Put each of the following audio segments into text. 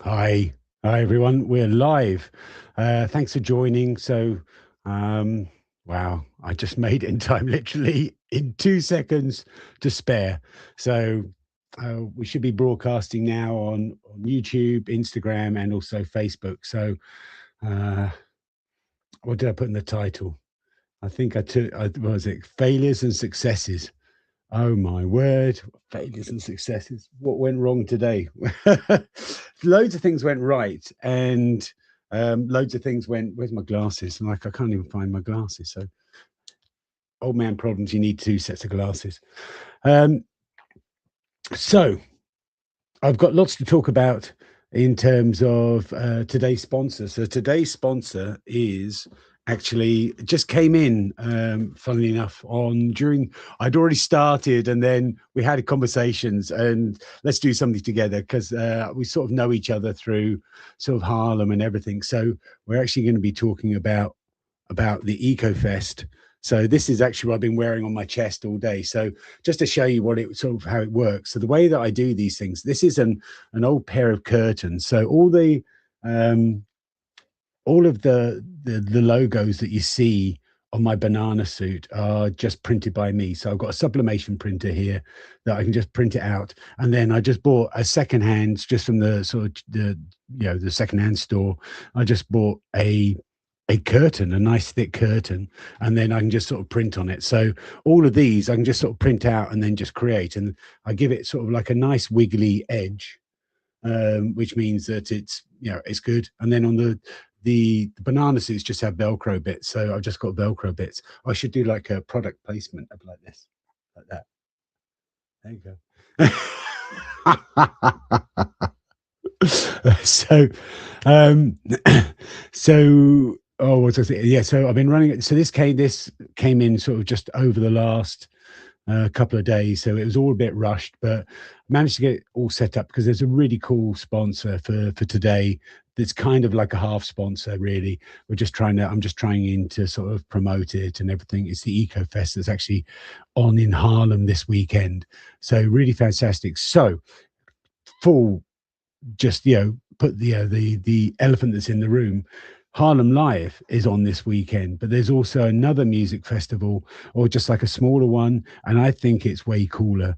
Hi, hi everyone. We're live. Thanks for joining. Um, wow, I just made it in time, literally in 2 seconds to spare. So, we should be broadcasting now on YouTube, Instagram, and also Facebook. Uh, what did I put in the title? I think I took, what was it? Failures and successes. Oh my word, failures and successes. What went wrong today? Loads of things went right, and loads of things went. Where's my glasses? I'm like, I can't even find my glasses. So, old man problems. You need two sets of glasses. Um, so, I've got lots to talk about in terms of today's sponsor. So today's sponsor is actually just came in, funnily enough, on during I'd already started, and then we had conversations and let's do something together because we sort of know each other through sort of Harlem and everything. So we're actually going to be talking about the EcoFest. So this is actually what I've been wearing on my chest all day. So just to show you what it sort of how it works. So the way that I do these things, this is an old pair of curtains. So um, all of the logos that you see on my banana suit are just printed by me. So I've got a sublimation printer here that I can just print it out, and then I just bought a secondhand just from the sort of the secondhand store. I just bought a curtain, a nice thick curtain, and then I can just sort of print on it. So all of these I can just sort of print out and then just create, and I give it sort of like a nice wiggly edge, which means that it's good. And then on the banana suits just have Velcro bits, so I've just got Velcro bits. I should do like a product placement of like this, like that. There you go. so um so oh what was I saying? Yeah, so I've been running it. So this came in sort of just over the last couple of days, so it was all a bit rushed, but managed to get it all set up because there's a really cool sponsor for today that's kind of like a half sponsor really. I'm just trying in to sort of promote it and everything. It's the EcoFest that's actually on in Harlem this weekend, so really fantastic. So full just put the elephant that's in the room. Harlem Live is on this weekend, but there's also another music festival, or just like a smaller one, and I think it's way cooler,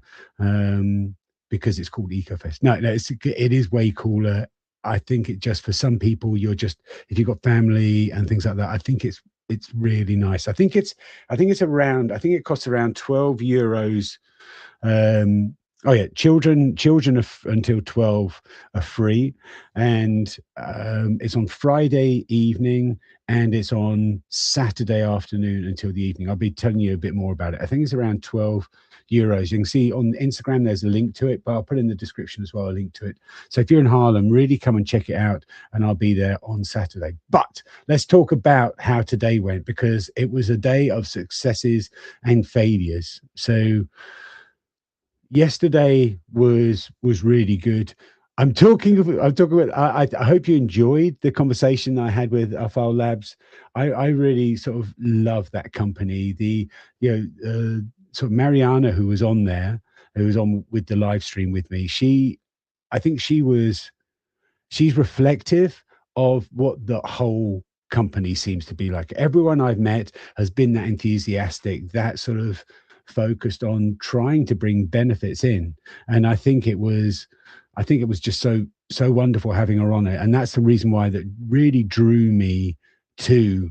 because it's called EcoFest. No, it is way cooler. I think it just for some people, you're just if you've got family and things like that. I think it's really nice. I think it costs around €12. Oh yeah, children until 12 are free, and it's on Friday evening and it's on Saturday afternoon until the evening. I'll be telling you a bit more about it. I think it's around €12. You can see on Instagram there's a link to it, but I'll put in the description as well a link to it. So if you're in Harlem, really come and check it out, and I'll be there on Saturday. But let's talk about how today went, because it was a day of successes and failures. So yesterday was really good. I'm talking about. I hope you enjoyed the conversation I had with Afal Labs. I really sort of love that company. Sort of Mariana, who was on there, who was on with the live stream with me. I think she's reflective of what the whole company seems to be like. Everyone I've met has been that enthusiastic, that sort of focused on trying to bring benefits in. And I think it was just so wonderful having her on it. And that's the reason why that really drew me to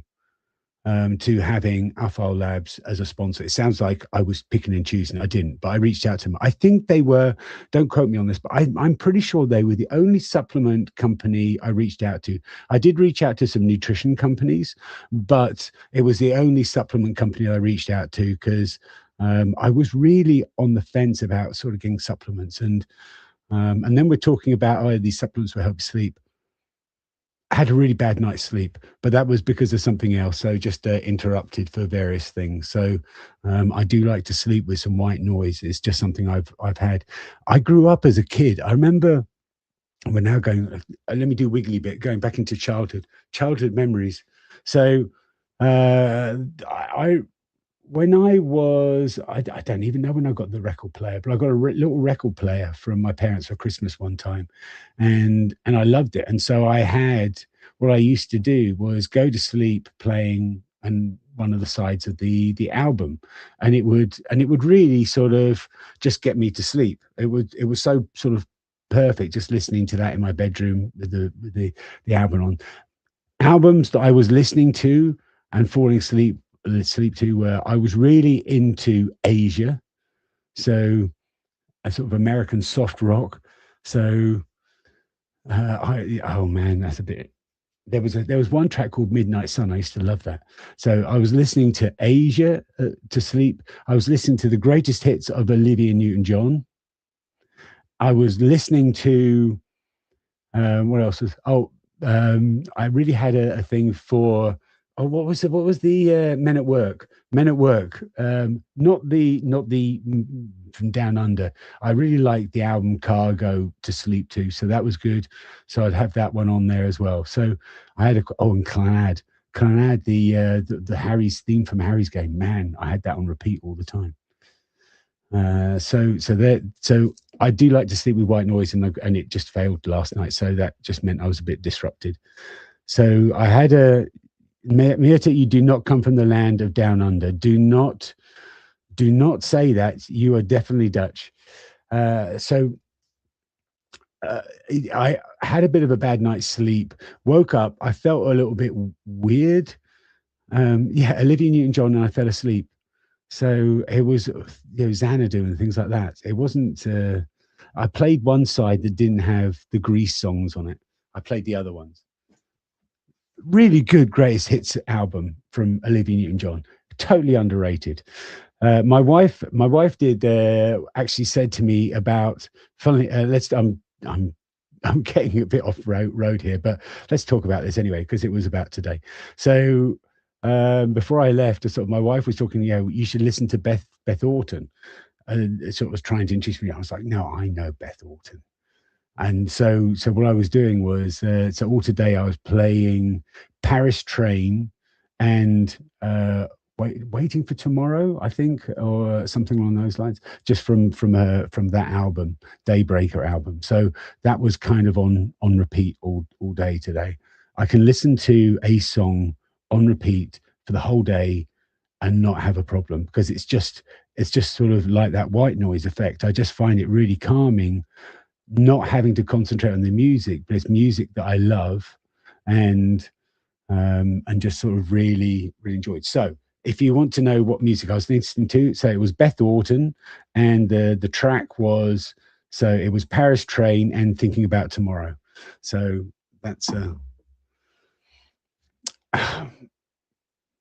to having Afal Labs as a sponsor. It sounds like I was picking and choosing. I didn't, but I reached out to them. I think they were, don't quote me on this, but I'm pretty sure they were the only supplement company I reached out to. I did reach out to some nutrition companies, but it was the only supplement company I reached out to because I was really on the fence about sort of getting supplements. And then we're talking about, oh, these supplements will help sleep. I had a really bad night's sleep, but that was because of something else. So just interrupted for various things. So I do like to sleep with some white noise. It's just something I've had. I grew up as a kid. I remember we're now going. Let me do wiggly bit. Going back into childhood memories. So I when I was, I don't even know when I got the record player, but I got a little record player from my parents for Christmas one time, and I loved it. And so I had, what I used to do was go to sleep playing and one of the sides of the album, and it would really sort of just get me to sleep. It was so sort of perfect just listening to that in my bedroom with the album on. Albums that I was listening to and falling asleep to were, I was really into Asia, so a sort of American soft rock. So I oh man, that's a bit. There was one track called Midnight Sun. I used to love that. So I was listening to Asia to sleep. I was listening to the greatest hits of Olivia Newton-John. I was listening to what else was? Oh, I really had a thing for. Oh, what was it? What was the Men at Work? Men at Work. Not the from Down Under. I really liked the album Cargo to sleep to, so that was good. So I'd have that one on there as well. So I had and Clannad. Clannad, the Harry's theme from Harry's Game. Man, I had that on repeat all the time. So I do like to sleep with white noise, and it just failed last night. So that just meant I was a bit disrupted. So I had a Mirta, you do not come from the land of down under. Do not say that. You are definitely Dutch. So uh, I had a bit of a bad night's sleep. Woke up. I felt a little bit weird. Yeah, Olivia Newton-John, and I fell asleep. So it was, Xanadu and things like that. It wasn't. I played one side that didn't have the Grease songs on it. I played the other ones. Really good greatest hits album from Olivia Newton-John. Totally underrated. My wife did actually said to me about. Funny, let's. I'm getting a bit off road here, but let's talk about this anyway because it was about today. So before I left, sort of my wife was talking. You should listen to Beth Orton, and sort of was trying to introduce me. I was like, no, I know Beth Orton. And so what I was doing was, so all today I was playing Paris Train and waiting for tomorrow, I think, or something along those lines, just from that album, Daybreaker album. So that was kind of on repeat all day today. I can listen to a song on repeat for the whole day and not have a problem because it's just sort of like that white noise effect. I just find it really calming, not having to concentrate on the music, but it's music that I love, and and just sort of really enjoyed. So if you want to know what music I was listening to, so it was Beth Orton, and the track was, so it was Paris Train and Thinking About Tomorrow. So that's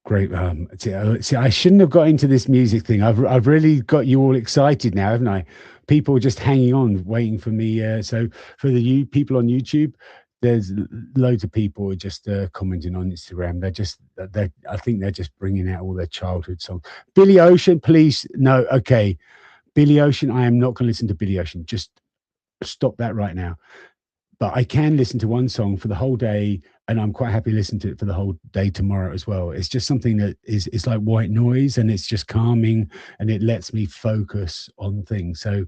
great. See, I shouldn't have got into this music thing. I've really got you all excited now, haven't I? People just hanging on, waiting for me. So for the people on YouTube, there's loads of people who are just commenting on Instagram. I think they're just bringing out all their childhood songs. Billy Ocean, please, no, okay. Billy Ocean, I am not going to listen to Billy Ocean. Just stop that right now. But I can listen to one song for the whole day, and I'm quite happy listening to it for the whole day tomorrow as well. It's just something that is like white noise, and it's just calming, and it lets me focus on things. So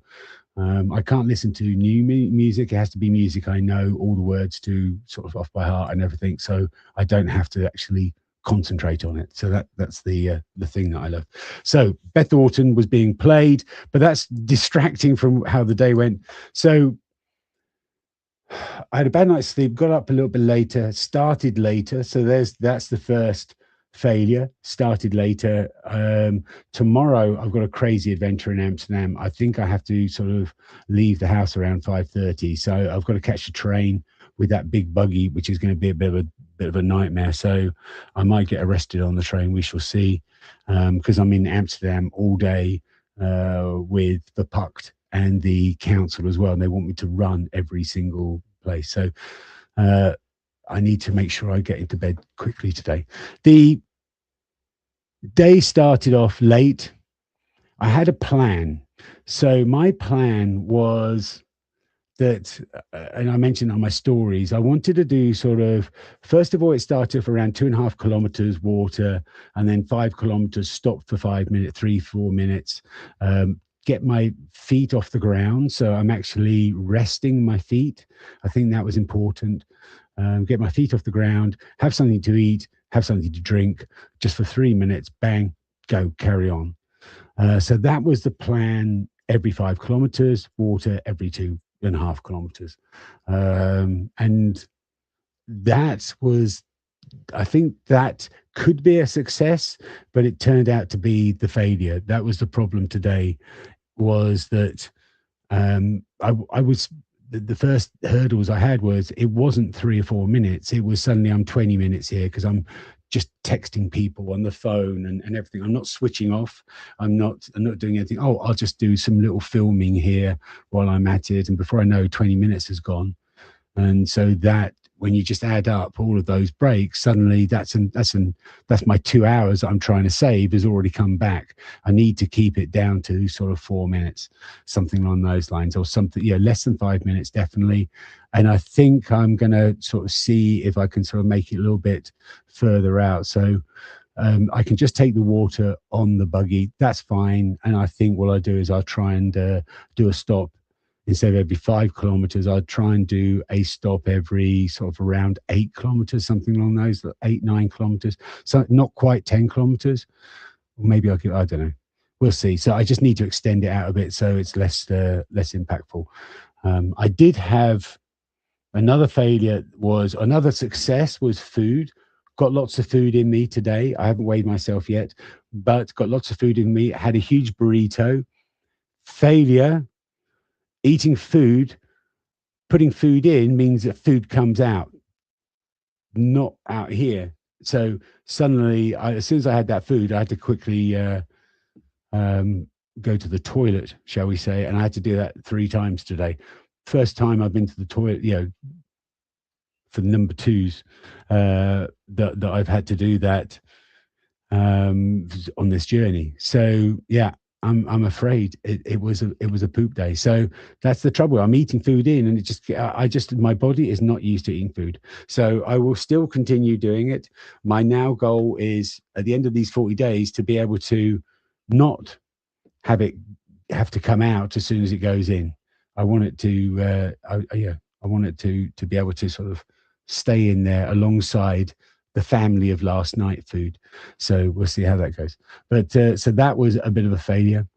I can't listen to new music. It has to be music I know all the words to, sort of off by heart and everything. So I don't have to actually concentrate on it. So that's the thing that I love. So Beth Orton was being played, but that's distracting from how the day went. So I had a bad night's sleep, got up a little bit later, started later. So that's the first failure. Started later. Tomorrow I've got a crazy adventure in Amsterdam. I think I have to sort of leave the house around 5:30. So I've got to catch the train with that big buggy, which is going to be a bit of a nightmare. So I might get arrested on the train. We shall see. Because I'm in Amsterdam all day with the Puct and the council as well, and they want me to run every single place. So uh, I need to make sure I get into bed quickly today. The day started off late. I had a plan. So my plan was that, and I mentioned on my stories, I wanted to do sort of, first of all, it started off around 2.5 kilometers water, and then 5 kilometers, stop for 5 minutes, 3, 4 minutes, get my feet off the ground. So I'm actually resting my feet. I think that was important. Get my feet off the ground, have something to eat, have something to drink, just for 3 minutes, bang, go, carry on. So that was the plan. Every 5 kilometers, water every 2.5 kilometers. And that was, I think that could be a success, but it turned out to be the failure. That was the problem today, was that I was, the first hurdles I had was, it wasn't 3 or 4 minutes. It was suddenly I'm 20 minutes here because I'm just texting people on the phone and everything. I'm not switching off. I'm not doing anything. Oh, I'll just do some little filming here while I'm at it. And before I know, 20 minutes has gone. And so that, when you just add up all of those breaks, suddenly that's my 2 hours that I'm trying to save has already come back. I need to keep it down to sort of 4 minutes, something along those lines, or something, yeah, less than 5 minutes, definitely. And I think I'm going to sort of see if I can sort of make it a little bit further out. So I can just take the water on the buggy. That's fine. And I think what I do is I'll try and do a stop. Instead of every 5 kilometers, I'd try and do a stop every sort of around 8 kilometers, something along those, 8, 9 kilometers. So not quite 10 kilometers. Or maybe I don't know. We'll see. So I just need to extend it out a bit so it's less impactful. I did have another success was food. Got lots of food in me today. I haven't weighed myself yet, but got lots of food in me. Had a huge burrito. Failure. Eating food, putting food in means that food comes out, not out here. So suddenly, as soon as I had that food, I had to quickly go to the toilet, shall we say, and I had to do that 3 times today. First time I've been to the toilet, for number twos, that I've had to do that on this journey. So yeah, I'm afraid it was a poop day. So that's the trouble. I'm eating food in, and my body is not used to eating food. So I will still continue doing it. My now goal is, at the end of these 40 days, to be able to not have to come out as soon as it goes in. I want it to I want it to be able to sort of stay in there alongside the family of last night food. So we'll see how that goes. But so that was a bit of a failure.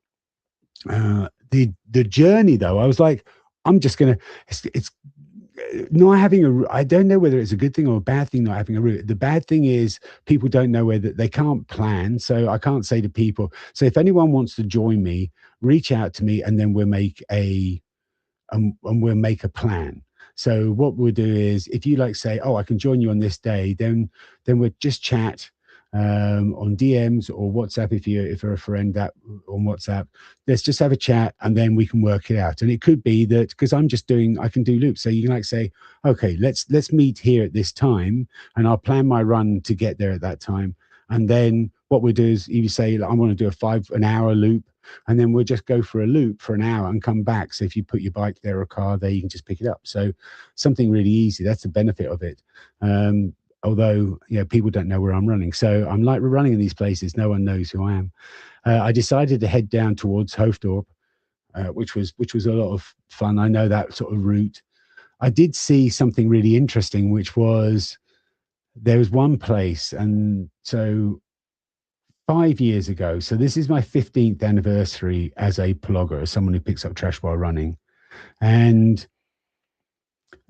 The journey, though, I was like, I'm just gonna. It's not having I don't know whether it's a good thing or a bad thing not having a route. The bad thing is people don't know whether they can't plan. So I can't say to people. So if anyone wants to join me, reach out to me, and then we'll make a plan. So what we'll do is, if you say, oh, I can join you on this day, then we'll just chat on DMs or WhatsApp. If you're a friend that on WhatsApp, let's just have a chat, and then we can work it out. And it could be that, because I can do loops. So you can say, okay, let's meet here at this time, and I'll plan my run to get there at that time. And then what we'll do is, you say, I want to do an hour loop, and then we'll just go for a loop for an hour and come back. So if you put your bike there or car there, you can just pick it up. So something really easy. That's the benefit of it. Although, people don't know where I'm running. So I'm like, we're running in these places. No one knows who I am. I decided to head down towards Hoofddorp, which was a lot of fun. I know that sort of route. I did see something really interesting, which was, there was one place. And so 5 years ago, so this is my 15th anniversary as a plogger, as someone who picks up trash while running. And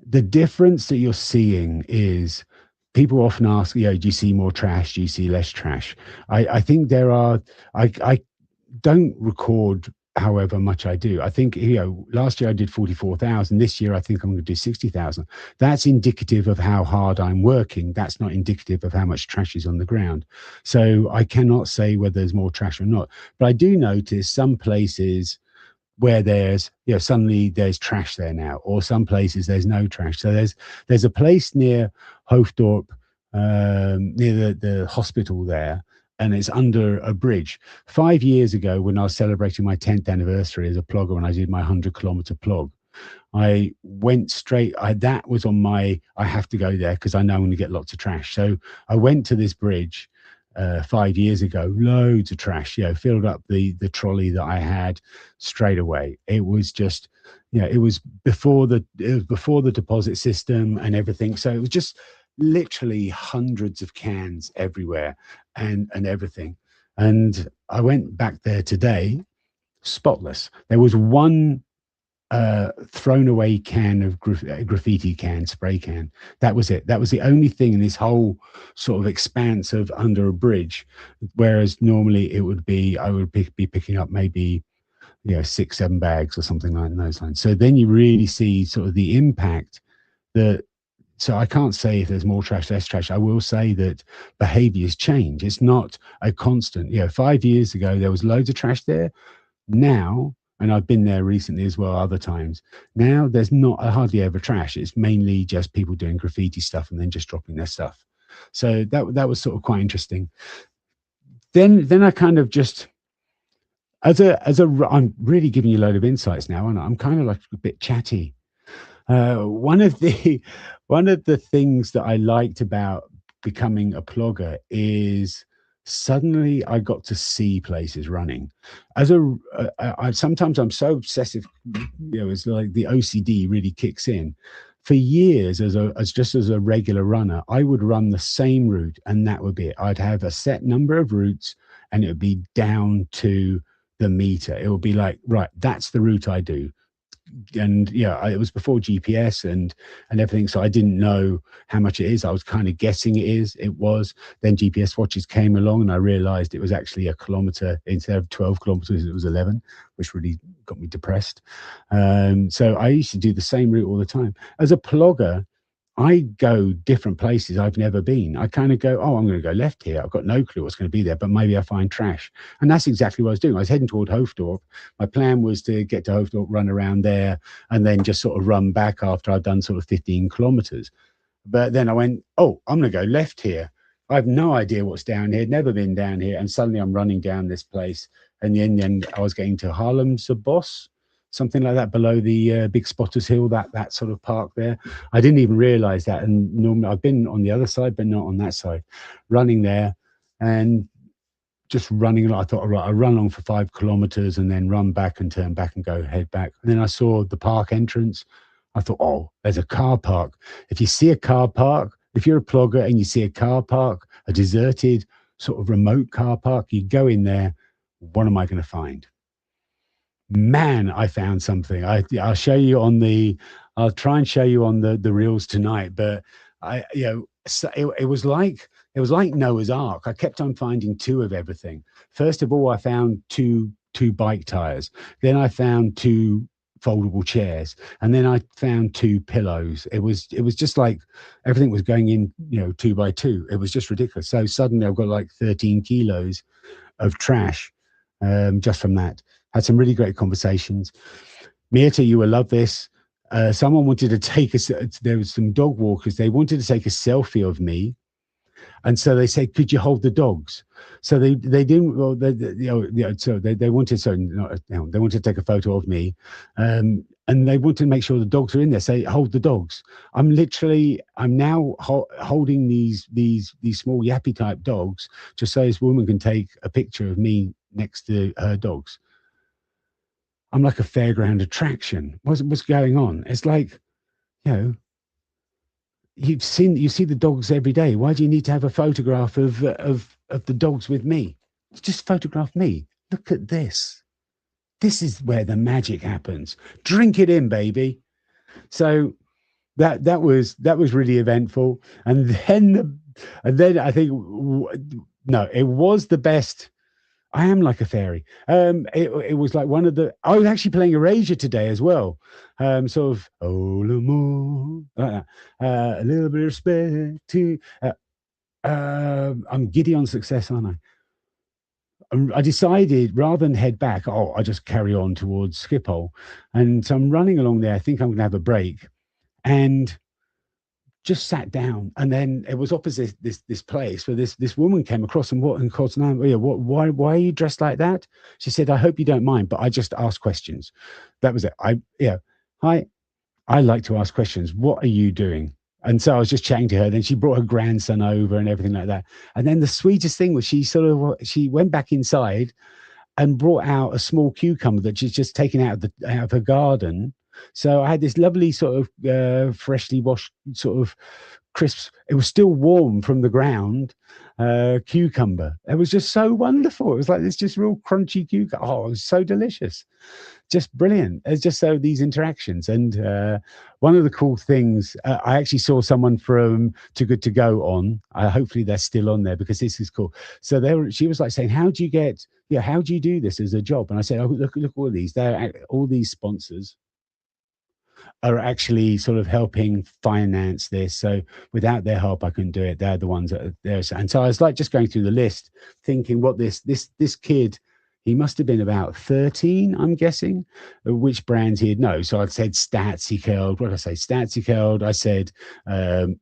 the difference that you're seeing is, people often ask, do you see more trash? Do you see less trash? I think I don't record however much I do. I think, last year I did 44,000. This year I think I'm going to do 60,000. That's indicative of how hard I'm working. That's not indicative of how much trash is on the ground. So I cannot say whether there's more trash or not. But I do notice some places where there's, suddenly there's trash there now, or some places there's no trash. So there's a place near Hoofddorp, near the hospital there, and it's under a bridge. 5 years ago, when I was celebrating my 10th anniversary as a plogger, when I did my 100-kilometer plog, I went straight. That was on my. I have to go there because I know I'm going to get lots of trash. So I went to this bridge 5 years ago. Loads of trash. Filled up the trolley that I had straight away. It was just, it was before the deposit system and everything. So it was just literally hundreds of cans everywhere and everything. And I went back there today, spotless. There was one thrown away can of graffiti can, spray can. That was it. That was the only thing in this whole sort of expanse of under a bridge. Whereas normally it would be, I would be picking up maybe 6, 7 bags or something like those lines. So then you really see sort of the impact that. So I can't say if there's more trash, less trash. I will say that behaviors change. It's not a constant. 5 years ago there was loads of trash there. Now, and I've been there recently as well, other times. Now there's not hardly ever trash. It's mainly just people doing graffiti stuff and then just dropping their stuff. So that was sort of quite interesting. Then I kind of just I'm really giving you a load of insights now, and I'm kind of like a bit chatty. One of the things that I liked about becoming a plogger is suddenly I got to see places running. Sometimes I'm so obsessive, it's like the OCD really kicks in. For years, as a regular runner, I would run the same route, and that would be it. I'd have a set number of routes, and it would be down to the meter. It would be like, right, that's the route I do. And it was before GPS and everything, so I didn't know how much it is. I was kind of guessing it was. Then GPS watches came along, and I realized it was actually a kilometer. Instead of 12 kilometers, it was 11, which really got me depressed. So I used to do the same route all the time. As a plogger, I go different places I've never been. I kind of go, oh, I'm going to go left here. I've got no clue what's going to be there, but maybe I find trash. And that's exactly what I was doing. I was heading toward Hoofddorp. My plan was to get to Hoofddorp, run around there, and then just sort of run back after I'd done sort of 15 kilometers. But then I went, oh, I'm going to go left here. I have no idea what's down here, never been down here. And suddenly I'm running down this place. And in the end, I was getting to Haarlemse Bos, something like that, below the Big Spotters Hill, that sort of park there. I didn't even realize that. And normally I've been on the other side, but not on that side, running there and just running. I thought, all right, I'll run along for 5 kilometers and then run back and turn back and go head back. And then I saw the park entrance. I thought, oh, there's a car park. If you see a car park, if you're a plogger and you see a car park, a deserted sort of remote car park, you go in there. What am I going to find? Man, I found something. I'll show you I'll try and show you on the reels tonight. But it was like Noah's Ark. I kept on finding 2 of everything. First of all, I found two bike tires. Then I found 2 foldable chairs, and then I found 2 pillows. It was just like everything was going in, 2 by 2. It was just ridiculous. So suddenly I've got like 13 kilos of trash just from that. Had some really great conversations. Mirta, you will love this. Someone wanted to take us. There was some dog walkers. They wanted to take a selfie of me, and so they said, "Could you hold the dogs?" So they didn't. Well, so they wanted. So they wanted to take a photo of me, and they wanted to make sure the dogs are in there. Say, hold the dogs. I'm now holding these small yappy type dogs, just so this woman can take a picture of me next to her dogs. I'm like a fairground attraction. What's going on? It's like, you see the dogs every day. Why do you need to have a photograph of the dogs with me? Just photograph me. Look at this. This is where the magic happens. Drink it in, baby. So that was really eventful. And then I think it was the best. I am like a fairy. It was like one of the. I was actually playing Erasure today as well. Sort of oh l'amour, like that. A little bit of respect to. I'm giddy on success, aren't I? I decided rather than head back, I'll just carry on towards Schiphol, and so I'm running along there. I think I'm going to have a break, and just sat down, and then it was opposite this place where this woman came across and why are you dressed like that? She said, I hope you don't mind, but I just ask questions. That was it. Hi, I like to ask questions. What are you doing? And so I was just chatting to her. Then she brought her grandson over and everything like that. And then the sweetest thing was she went back inside and brought out a small cucumber that she's just taken out of her garden. So I had this lovely sort of freshly washed sort of crisp. It was still warm from the ground. Cucumber. It was just so wonderful. It was like this just real crunchy cucumber. Oh, it was so delicious, just brilliant. It's just so these interactions. And one of the cool things, I actually saw someone from Too Good To Go on. Hopefully they're still on there because this is cool. So she was like saying, how do you get, yeah, how do you do this as a job? And I said, oh, look all these. They're all these sponsors are actually sort of helping finance this. So without their help, I couldn't do it. They're the ones that are there. And so I was like just going through the list, thinking what this kid, he must have been about 13, I'm guessing, which brands he'd know. So I'd said Stats he killed. What did I say? Stats he killed. I said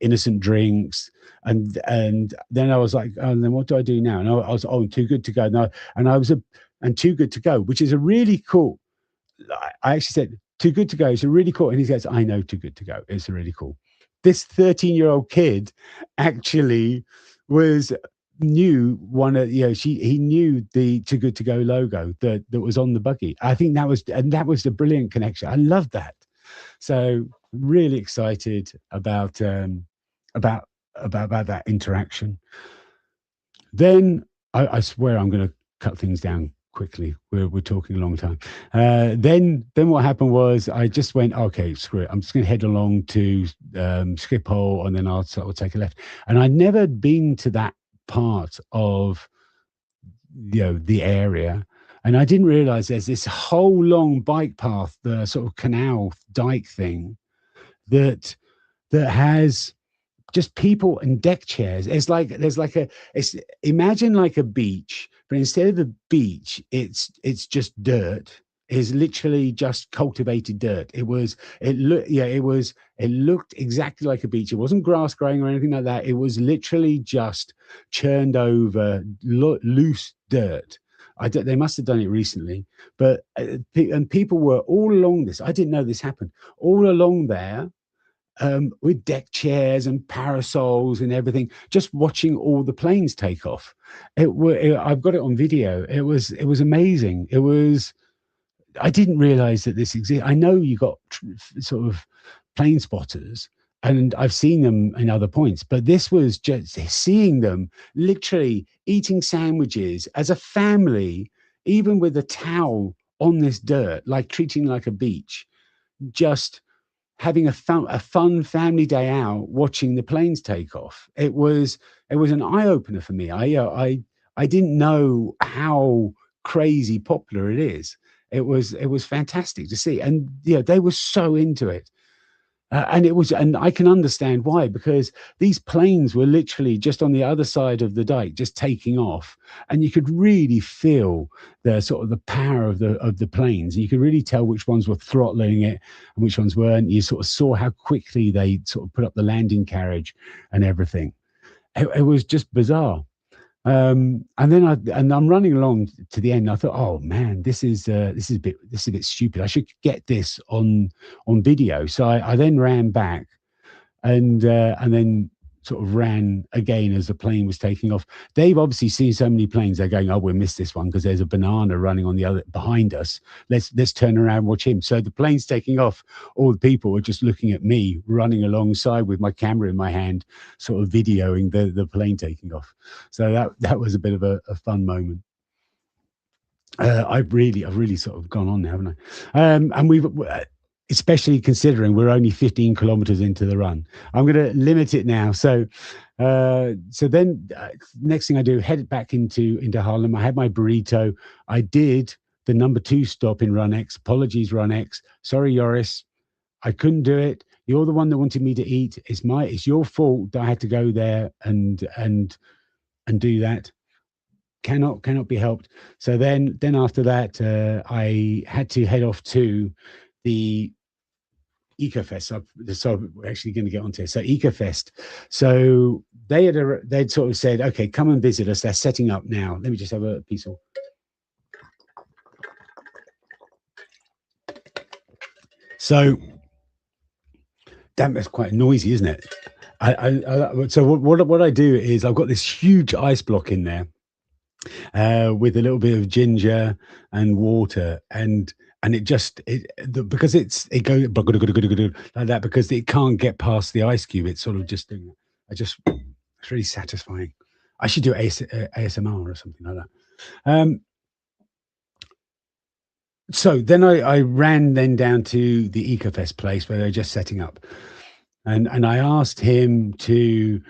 Innocent Drinks. And then I was like, oh, and then what do I do now? And I was, oh, Too Good To Go. And Too Good To Go, which is a really cool. I actually said, Too Good To Go is a really cool. And he goes, I know Too Good To Go. It's really cool. This 13-year-old kid actually was knew one of he knew the Too Good To Go logo that was on the buggy. I think that was a brilliant connection. I love that. So really excited about about that interaction. Then I swear I'm going to cut things down quickly. We're talking a long time. Then what happened was I just went, okay, screw it. I'm just going to head along to Schiphol, and then I'll take a left. And I'd never been to that part of the area, and I didn't realize there's this whole long bike path, the sort of canal dike thing that has just people and deck chairs. It's imagine like a beach, but instead of a beach, it's just dirt. It's literally just cultivated dirt. It looked exactly like a beach. It wasn't grass growing or anything like that. It was literally just churned over loose dirt. They must have done it recently, but and people were all along this. I didn't know this happened all along there, with deck chairs and parasols and everything, just watching all the planes take off. I've got it on video. It was amazing. I didn't realize that this exists. I know you got sort of plane spotters, and I've seen them in other points, but this was just seeing them literally eating sandwiches as a family, even with a towel on this dirt, like treating like a beach, just having a fun family day out watching the planes take off. It was an eye opener for me. I didn't know how crazy popular it is. It was fantastic to see, and they were so into it. And I can understand why, because these planes were literally just on the other side of the dike, just taking off, and you could really feel the sort of the power of the planes. And you could really tell which ones were throttling it and which ones weren't. You sort of saw how quickly they sort of put up the landing carriage and everything. It was just bizarre. And I'm running along to the end. And I thought, oh man, this is a bit stupid. I should get this on video. So I then ran back, and then sort of ran again as the plane was taking off. They've obviously seen so many planes. They're going, oh, we'll miss this one because there's a banana running on the other behind us. Let's turn around and watch him. So the plane's taking off. All the people were just looking at me running alongside with my camera in my hand, sort of videoing the plane taking off. So that was a bit of a fun moment. I've really sort of gone on now, haven't I? And we've, especially considering we're only 15 kilometers into the run. I'm going to limit it now. So then next thing I do, head back into Harlem. I had my burrito. I did the number 2 stop in Run X. Apologies, Run X. Sorry, Yoris. I couldn't do it. You're the one that wanted me to eat. It's your fault that I had to go there and do that. Cannot be helped. So then after that, I had to head off to the EcoFest. So we're actually going to get onto it. So EcoFest. So they'd sort of said, okay, come and visit us. They're setting up now. Let me just have a piece of. So damn, that's quite noisy, isn't it? So what I do is I've got this huge ice block in there with a little bit of ginger and water, and it just because it goes like that because it can't get past the ice cube. It's sort of just doing. I just it's really satisfying. I should do ASMR or something like that. So then I ran then down to the EcoFest place where they're just setting up, and I asked him to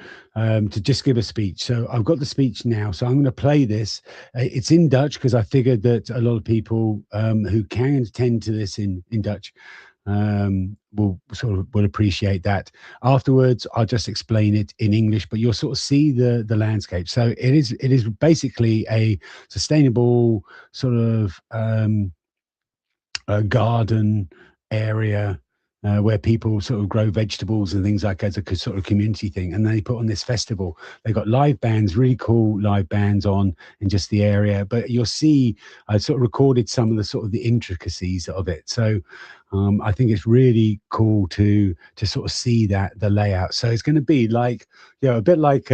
just give a speech. So I've got the speech now. So I'm going to play this. It's in Dutch because I figured that a lot of people who can attend to this in Dutch will appreciate that. Afterwards, I'll just explain it in English, but you'll sort of see the landscape. So it is basically a sustainable sort of a garden area where people sort of grow vegetables and things like as a sort of community thing. And they put on this festival. They got live bands, really cool live bands on in just the area. But you'll see, I sort of recorded some of the sort of the intricacies of it. So I think it's really cool to sort of see that the layout. So it's going to be like, a bit like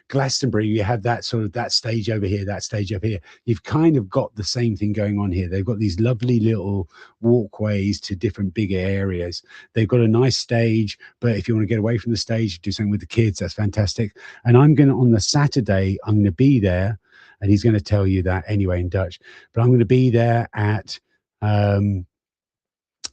Glastonbury. You have that sort of that stage over here, that stage over here. You've kind of got the same thing going on here. They've got these lovely little walkways to different bigger areas. They've got a nice stage, but if you want to get away from the stage, do something with the kids, that's fantastic. And I'm going to, on the Saturday, I'm going to be there, and he's going to tell you that anyway in Dutch, but I'm going to be there at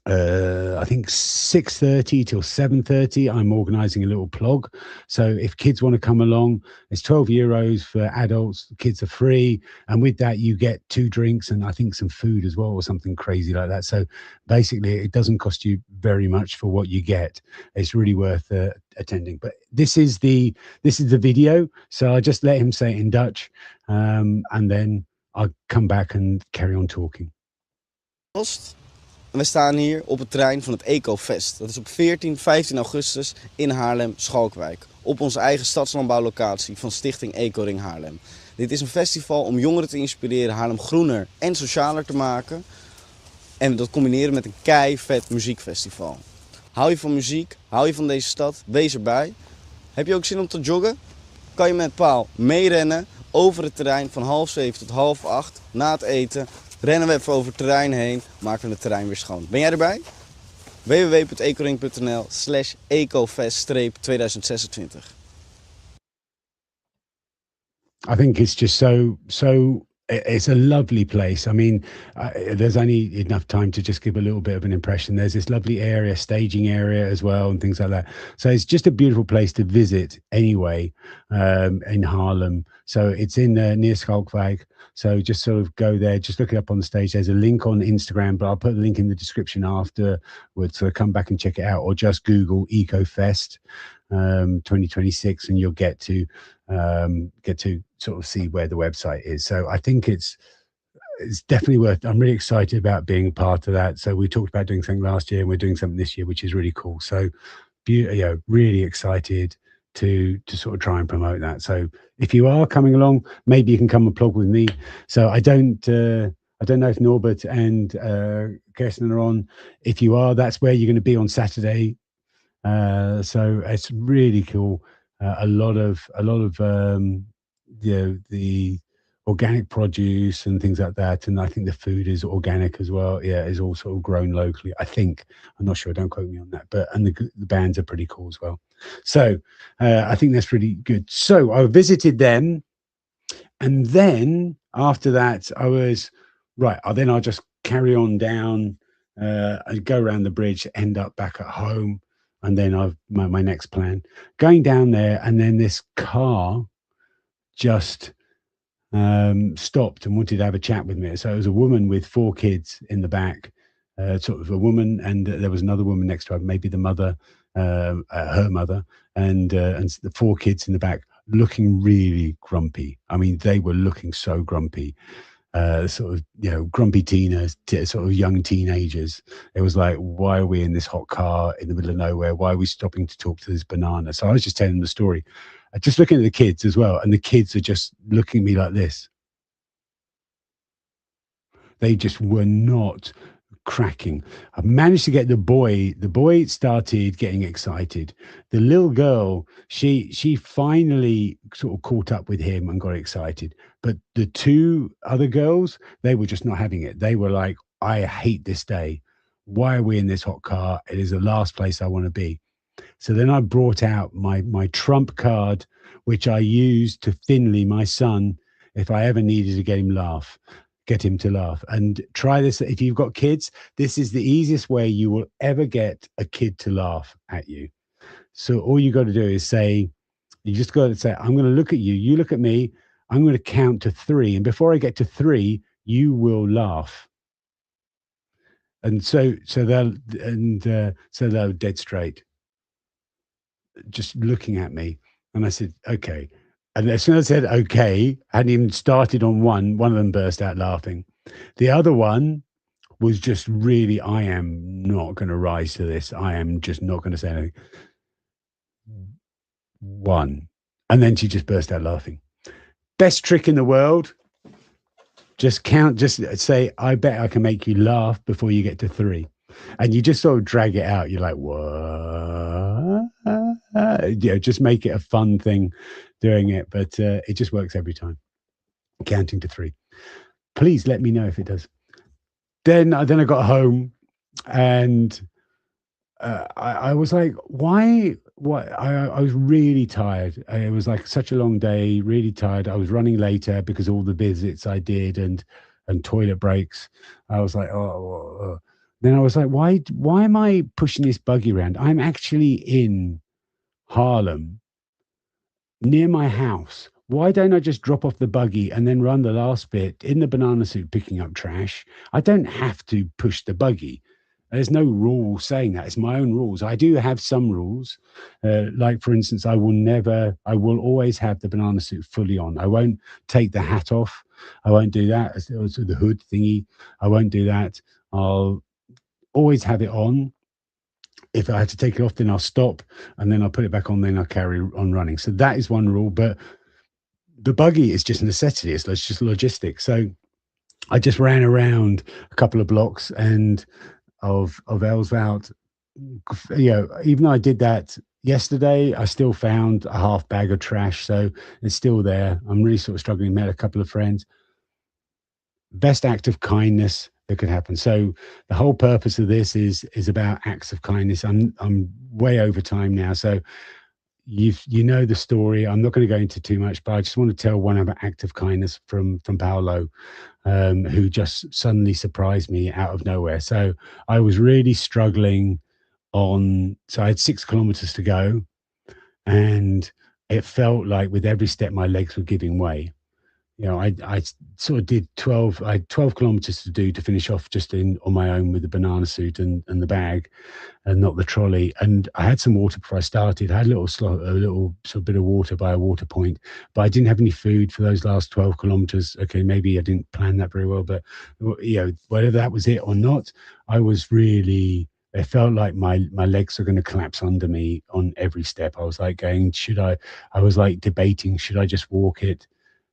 I think 6:30 till 7:30. I'm organising a little plog. So if kids want to come along, it's €12 for adults. Kids are free, and with that you get 2 drinks and I think some food as well, or something crazy like that. So basically, it doesn't cost you very much for what you get. It's really worth attending. But this is the video. So I just let him say it in Dutch, and then I'll come back and carry on talking. We staan hier op het terrein van het EcoFest. Dat is op 14, 15 augustus in Haarlem-Schalkwijk. Op onze eigen stadslandbouwlocatie van Stichting Ecoring Haarlem. Dit is een festival om jongeren te inspireren Haarlem groener en socialer te maken. En dat combineren met een kei-vet muziekfestival. Hou je van muziek? Hou je van deze stad? Wees erbij. Heb je ook zin om te joggen? Kan je met Paal meerennen over het terrein van 7:30 tot 7:30 na het eten. Rennen we even over het terrein heen, maken we het terrein weer schoon. Ben jij erbij? www.ecoring.nl/ecofest-2026. I think it's just it's a lovely place. I mean, there's only enough time to just give a little bit of an impression. There's this lovely area, staging area as well, and things like that. So it's just a beautiful place to visit anyway, in Haarlem. So it's in near Schalkwijk. So just sort of go there, just look it up on the stage. There's a link on Instagram, but I'll put the link in the description afterwards. So come back and check it out, or just Google EcoFest 2026, and you'll get to sort of see where the website is. So I think it's definitely worth. I'm really excited about being a part of that. So we talked about doing something last year, and we're doing something this year, which is really cool. So, really excited to sort of try and promote that. So if you are coming along, maybe you can come and plug with me. So I don't know if Norbert and Kirsten are on. If you are, that's where you're going to be on Saturday. So it's really cool. A lot of the organic produce and things like that, and I think the food is organic as well. Yeah, is all sort of grown locally. I think, I'm not sure. Don't quote me on that. But and the bands are pretty cool as well. So I think that's really good. So I visited them, and then after that, I was right. I'll just carry on down. I go around the bridge, end up back at home. And then I've my next plan going down there, and then this car just stopped and wanted to have a chat with me. So it was a woman with 4 kids in the back, sort of a woman, and there was another woman next to her, maybe the mother, her mother, and the 4 kids in the back, looking really grumpy. I mean, they were looking so grumpy. Sort of, grumpy sort of young teenagers. It was like, why are we in this hot car in the middle of nowhere? Why are we stopping to talk to this banana? So I was just telling them the story, just looking at the kids as well. And the kids are just looking at me like this. They just were not cracking. I managed to get the boy started getting excited. The little girl, she finally sort of caught up with him and got excited. But the two other girls, they were just not having it. They were like, I hate this day. Why are we in this hot car? It is the last place I want to be. So then I brought out my trump card, which I used to Finley, my son, if I ever needed to get him to laugh. And try this if you've got kids. This is the easiest way you will ever get a kid to laugh at you. So all you got to do is say, you just got to say, I'm going to look at you. You look at me. I'm going to count to three, and before I get to three, you will laugh. And so they're dead straight, just looking at me. And I said, okay. And as soon as I said, okay, I hadn't even started on one of them burst out laughing. The other one was just really, I am not going to rise to this. I am just not going to say anything. One. And then she just burst out laughing. Best trick in the world. Just say, I bet I can make you laugh before you get to three. And you just sort of drag it out. You're like, what? Just make it a fun thing doing it. But it just works every time. Counting to three. Please let me know if it does. Then I got home and I was like, why? What? I was really tired. It was like such a long day, really tired. I was running later because of all the visits I did and toilet breaks. I was like, oh. Then I was like, why am I pushing this buggy around? I'm actually in Harlem near my house. Why don't I just drop off the buggy and then run the last bit in the banana suit picking up trash? I don't have to push the buggy. There's no rule saying that. It's my own rules. I do have some rules. Like, for instance, I will always have the banana suit fully on. I won't take the hat off. I won't do that. Also the hood thingy. I won't do that. I'll always have it on. If I have to take it off, then I'll stop and then I'll put it back on. Then I'll carry on running. So that is one rule. But the buggy is just a necessity. It's just logistics. So I just ran around a couple of blocks and of Ellswout. Even though I did that yesterday, I still found a half bag of trash. So it's still there. I'm really sort of struggling. Met a couple of friends. Best act of kindness that could happen. So the whole purpose of this is about acts of kindness. I'm way over time now. So you know the story. I'm not going to go into too much, but I just want to tell one other act of kindness from Paolo, who just suddenly surprised me out of nowhere. So I was really struggling so I had 6 kilometers to go, and it felt like with every step my legs were giving way. I sort of did 12. I had 12 kilometers to do to finish off just on my own with the banana suit and the bag, and not the trolley. And I had some water before I started. I had a little sort of bit of water by a water point, but I didn't have any food for those last 12 kilometers. Okay, maybe I didn't plan that very well, but whether that was it or not, I was really. It felt like my legs are going to collapse under me on every step. I was like going, should I? I was like debating, should I just walk it?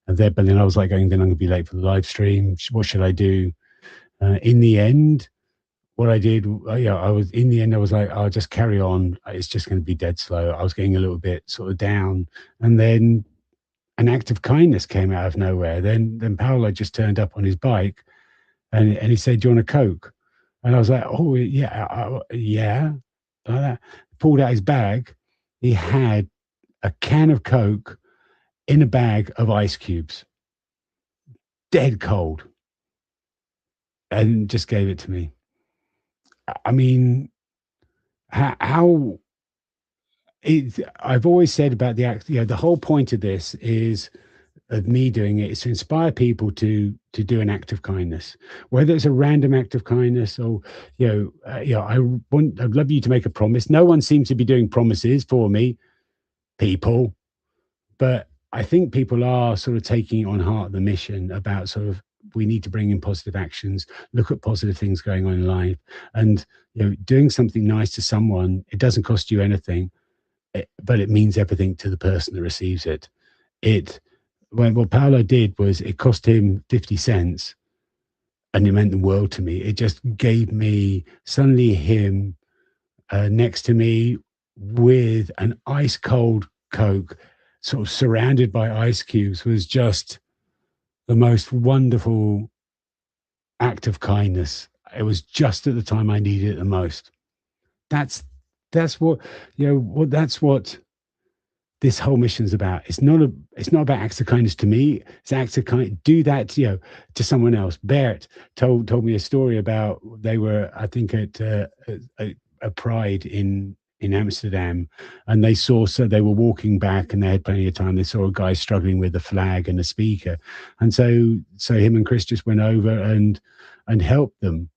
But then I was like going, then I'm going to be late for the live stream. What should I do? In the end, what I did, I was like, I'll just carry on. It's just going to be dead slow. I was getting a little bit sort of down. And then an act of kindness came out of nowhere. Then Paolo just turned up on his bike and he said, do you want a Coke? And I was like, oh, yeah, yeah. Like that. Pulled out his bag. He had a can of Coke in a bag of ice cubes, dead cold, and just gave it to me. I mean, how I've always said about the act, the whole point of this is of me doing it is to inspire people to do an act of kindness, whether it's a random act of kindness or I'd love you to make a promise. No one seems to be doing promises for me, people, but I think people are sort of taking on heart the mission about sort of we need to bring in positive actions, look at positive things going on in life, and doing something nice to someone. It doesn't cost you anything, but it means everything to the person that receives it. What Paolo did was it cost him 50 cents, and it meant the world to me. It just gave me suddenly him next to me with an ice cold Coke, sort of surrounded by ice cubes, was just the most wonderful act of kindness. It was just at the time I needed it the most. That's that's what what that's what this whole mission's about. It's not about acts of kindness to me. It's acts of kind. Do that, to someone else. Bert told me a story about they were, I think, at a pride in Amsterdam, and so they were walking back, and they had plenty of time. They saw a guy struggling with a flag and a speaker, and so him and Chris just went over and helped them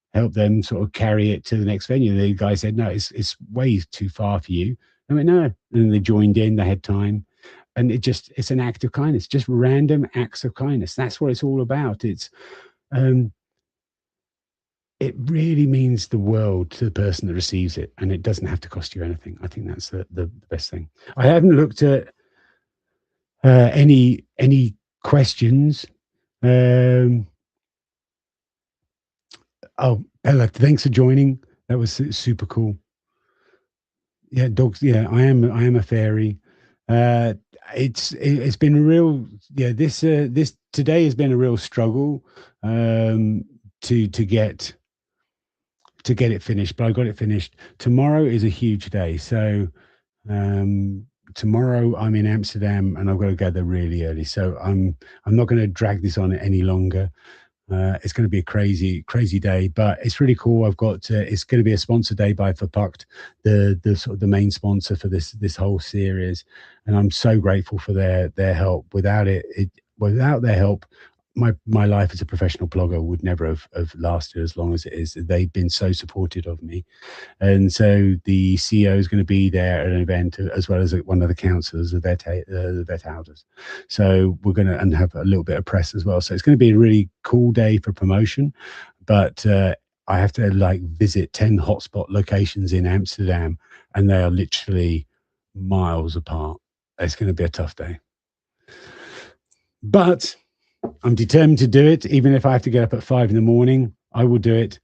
sort of carry it to the next venue. The guy said, "No, it's way too far for you." I went, "No," and then they joined in. They had time, and it's an act of kindness, just random acts of kindness. That's what it's all about. Um, it really means the world to the person that receives it, and it doesn't have to cost you anything. I think that's the best thing. I haven't looked at any questions. Um, oh, Ella, thanks for joining. That was super cool. Yeah, dogs. Yeah, I am a fairy. Uh, it's been a real, this today has been a real struggle, to get it finished, but I got it finished. Tomorrow is a huge day, so um, tomorrow I'm in Amsterdam and I've got to go there really early. So I'm not going to drag this on any longer. It's going to be a crazy day, but it's really cool. I've got it's going to be a sponsor day by Verpakt, the sort of the main sponsor for this whole series, and I'm so grateful for their help. Without their help, my life as a professional blogger would never have lasted as long as it is. They've been so supportive of me, and so the CEO is going to be there at an event, as well as one of the councillors, the vet houses. So we're going to and have a little bit of press as well. So it's going to be a really cool day for promotion, but I have to visit 10 hotspot locations in Amsterdam, and they are literally miles apart. It's going to be a tough day, but I'm determined to do it. Even if I have to get up at 5 in the morning, I will do it.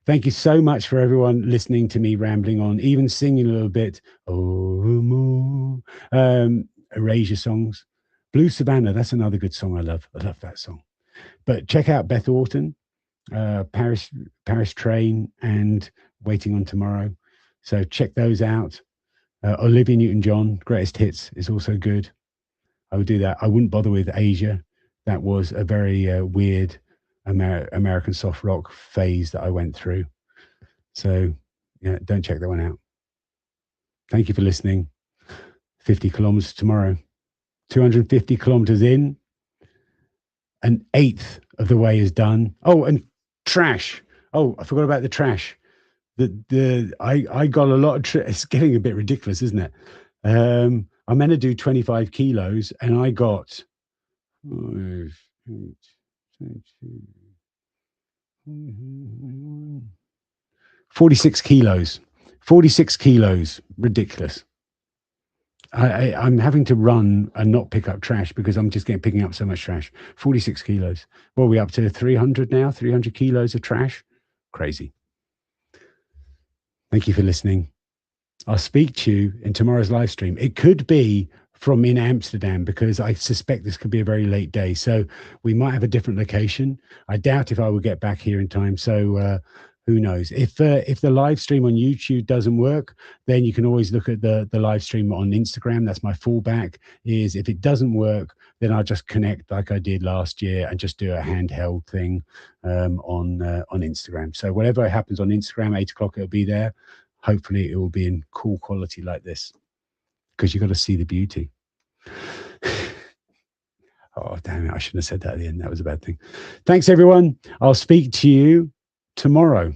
Thank you so much for everyone listening to me rambling on, even singing a little bit. Oh, more. Erasure songs. Blue Savannah, that's another good song I love. I love that song. But check out Beth Orton, Paris Train, and Waiting on Tomorrow. So check those out. Olivia Newton-John, Greatest Hits, is also good. I would do that. I wouldn't bother with Asia. That was a very weird American soft rock phase that I went through. So, yeah, don't check that one out. Thank you for listening. 50 kilometers tomorrow, 250 kilometers in, an eighth of the way is done. Oh, and trash. Oh, I forgot about the trash. I got a lot of it's getting a bit ridiculous, isn't it? I'm meant to do 25 kilos, and I got 46 kilos. 46 kilos. Ridiculous. I'm having to run and not pick up trash because I'm just picking up so much trash. 46 kilos. What are we up to? 300 now? 300 kilos of trash? Crazy. Thank you for listening. I'll speak to you in tomorrow's live stream. It could be from in Amsterdam because I suspect this could be a very late day. So we might have a different location. I doubt if I will get back here in time. So who knows? If the live stream on YouTube doesn't work, then you can always look at the live stream on Instagram. That's my fallback. Is if it doesn't work, then I'll just connect like I did last year and just do a handheld thing on Instagram. So whatever happens on Instagram, 8 o'clock, it'll be there. Hopefully it will be in cool quality like this, because you've got to see the beauty. Oh, damn it. I shouldn't have said that at the end. That was a bad thing. Thanks, everyone. I'll speak to you tomorrow.